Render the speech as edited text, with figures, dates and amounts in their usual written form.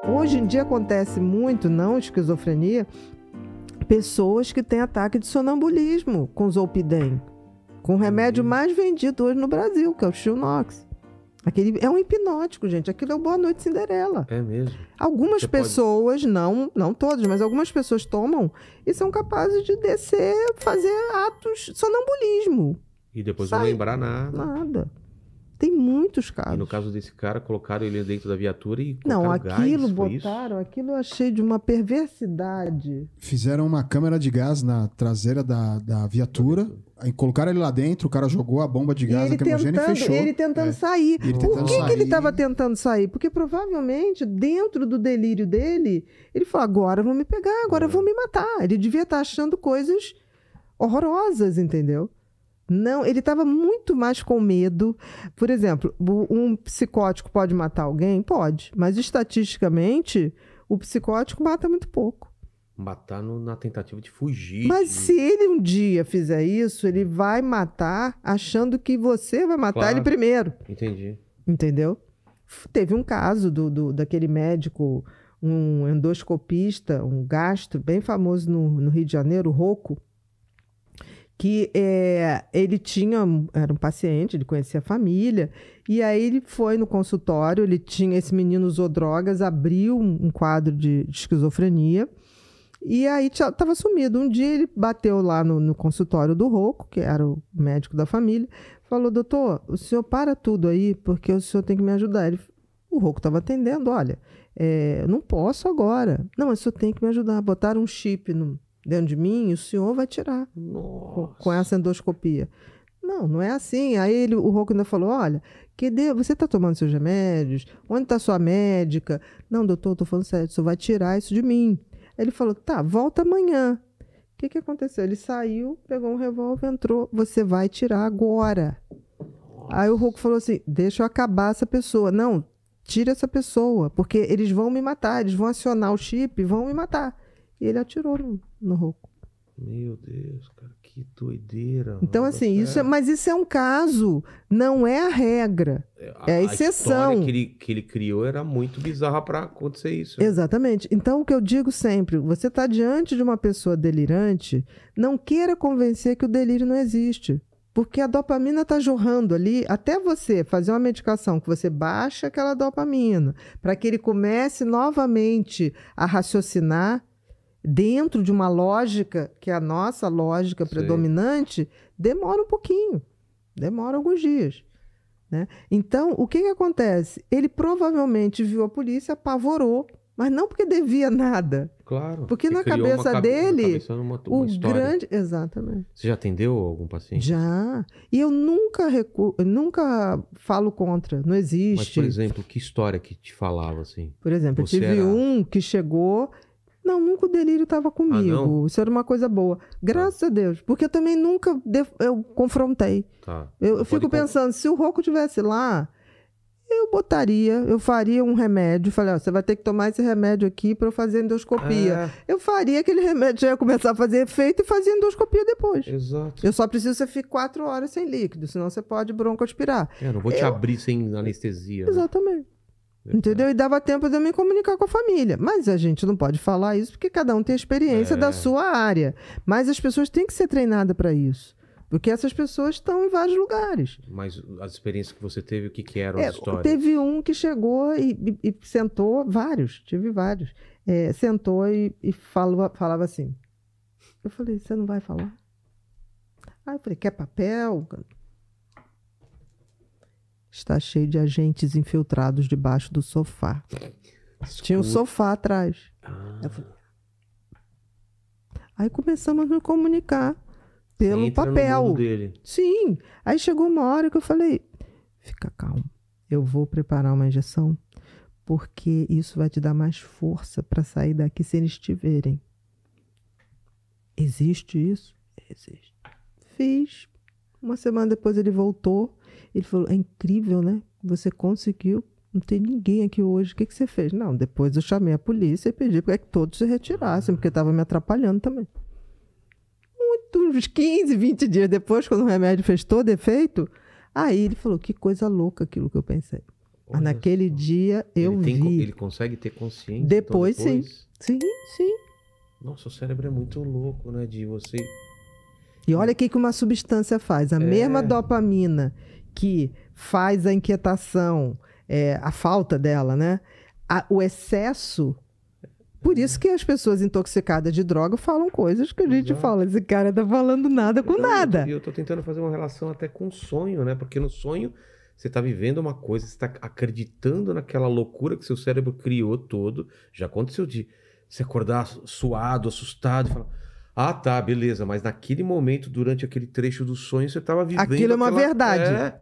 Hoje em dia acontece muito, não esquizofrenia, pessoas que têm ataque de sonambulismo com Zolpidem, com o remédio mais vendido hoje no Brasil, que é o Xilnox. Aquele é um hipnótico, gente. Aquilo é o Boa Noite Cinderela. É mesmo? Algumas pessoas, não todas, mas algumas pessoas tomam e são capazes de descer, fazer atos sonambulismo. E depois não lembrar nada. Nada. Tem muitos casos. E no caso desse cara, colocaram ele dentro da viatura e não, colocaram aquilo gás, botaram, aquilo eu achei de uma perversidade. Fizeram uma câmera de gás na traseira da viatura, aí colocaram ele lá dentro, o cara jogou a bomba de gás lacrimogênea e fechou. Ele tentando sair. Por que ele estava tentando sair? Porque provavelmente, dentro do delírio dele, ele falou, agora vão me pegar, agora vão me matar. Ele devia estar achando coisas horrorosas, entendeu? Não, ele estava muito mais com medo. Por exemplo, um psicótico pode matar alguém? Pode. Mas, estatisticamente, o psicótico mata muito pouco. Matar na tentativa de fugir. Mas se ele um dia fizer isso, ele vai matar achando que você vai matar ele primeiro. Entendi. Entendeu? Teve um caso daquele médico, um endoscopista, um gastro, bem famoso no Rio de Janeiro, o Rocco, que ele era um paciente, ele conhecia a família, e aí ele foi no consultório, esse menino usou drogas, abriu um quadro de esquizofrenia, e aí estava sumido. Um dia ele bateu lá no consultório do Rocco, que era o médico da família, falou, doutor, o senhor para tudo aí, porque o senhor tem que me ajudar. O Rocco estava atendendo, olha, eu não posso agora. Não, mas o senhor tem que me ajudar. Botaram um chip dentro de mim, o senhor vai tirar com essa endoscopia. Não é assim. Aí o Rocco ainda falou, olha, você está tomando seus remédios? Onde está sua médica? Não, doutor, estou falando sério, o senhor vai tirar isso de mim. Aí ele falou, tá, volta amanhã. O que aconteceu? Ele saiu, pegou um revólver, entrou, você vai tirar agora. Aí o Rocco falou assim, deixa eu acabar essa pessoa. Não, tira essa pessoa, porque eles vão me matar, eles vão acionar o chip e vão me matar. E ele atirou no Rocco. Meu Deus, cara, que doideira. Então, assim, mas isso é um caso, não é a regra. É a exceção. A história que ele criou era muito bizarra para acontecer isso. Exatamente. Então, o que eu digo sempre, você está diante de uma pessoa delirante, não queira convencer que o delírio não existe. Porque a dopamina está jorrando ali, até você fazer uma medicação que você baixa aquela dopamina, para que ele comece novamente a raciocinar, dentro de uma lógica, que é a nossa lógica predominante, demora um pouquinho, demora alguns dias. Né? Então, o que acontece? Ele provavelmente viu a polícia, apavorou, mas não porque devia nada. Claro. Porque na cabeça dele, uma grande... Exatamente. Você já atendeu algum paciente? Já. E eu nunca falo contra, não existe. Mas, por exemplo, que história que te falava assim? Por exemplo, eu tive um que chegou... Não, nunca o delírio estava comigo. Isso era uma coisa boa. Graças a Deus. Porque eu também nunca eu confrontei. Tá. Eu fico pensando, se o Rocco estivesse lá, eu faria um remédio. Falei, você vai ter que tomar esse remédio aqui para eu fazer endoscopia. Eu faria aquele remédio, já ia começar a fazer efeito e fazia endoscopia depois. Exato. Eu só preciso que você fique 4 horas sem líquido, senão você pode broncoaspirar. Não vou te abrir sem anestesia. Exatamente. Né? Entendeu? E dava tempo de eu me comunicar com a família. Mas a gente não pode falar isso porque cada um tem a experiência da sua área. Mas as pessoas têm que ser treinadas para isso. Porque essas pessoas estão em vários lugares. Mas as experiências que você teve, o que eram as histórias? Teve um que chegou e sentou, tive vários. Sentou e falava assim. Eu falei, você não vai falar? Aí eu falei, quer papel? Está cheio de agentes infiltrados debaixo do sofá. Tinha um sofá atrás. Aí começamos a nos comunicar pelo papel. No mundo dele. Sim. Aí chegou uma hora que eu falei, fica calmo, eu vou preparar uma injeção, porque isso vai te dar mais força para sair daqui se eles te verem. Existe isso? Existe. Fiz. Uma semana depois ele voltou. Ele falou, é incrível, né? Você conseguiu. Não tem ninguém aqui hoje. O que você fez? Não, depois eu chamei a polícia e pedi para que todos se retirassem, porque estava me atrapalhando também. Uns 15, 20 dias depois, quando o remédio fez todo efeito, aí ele falou, que coisa louca aquilo que eu pensei. Mas naquele dia eu vi. Ele consegue ter consciência? Depois, sim. Sim. Nossa, o cérebro é muito louco, né? De você... E olha o que uma substância faz. A mesma dopamina que faz a inquietação, a falta dela, né? O excesso... Por isso que as pessoas intoxicadas de droga falam coisas que a gente fala. Esse cara tá falando nada com nada. Eu tô tentando fazer uma relação até com o sonho, né? Porque no sonho você tá vivendo uma coisa, você tá acreditando naquela loucura que seu cérebro criou todo. Já aconteceu de você acordar suado, assustado e falar... Ah, tá, beleza. Mas naquele momento, durante aquele trecho do sonho, você tava vivendo... Aquilo é uma verdade.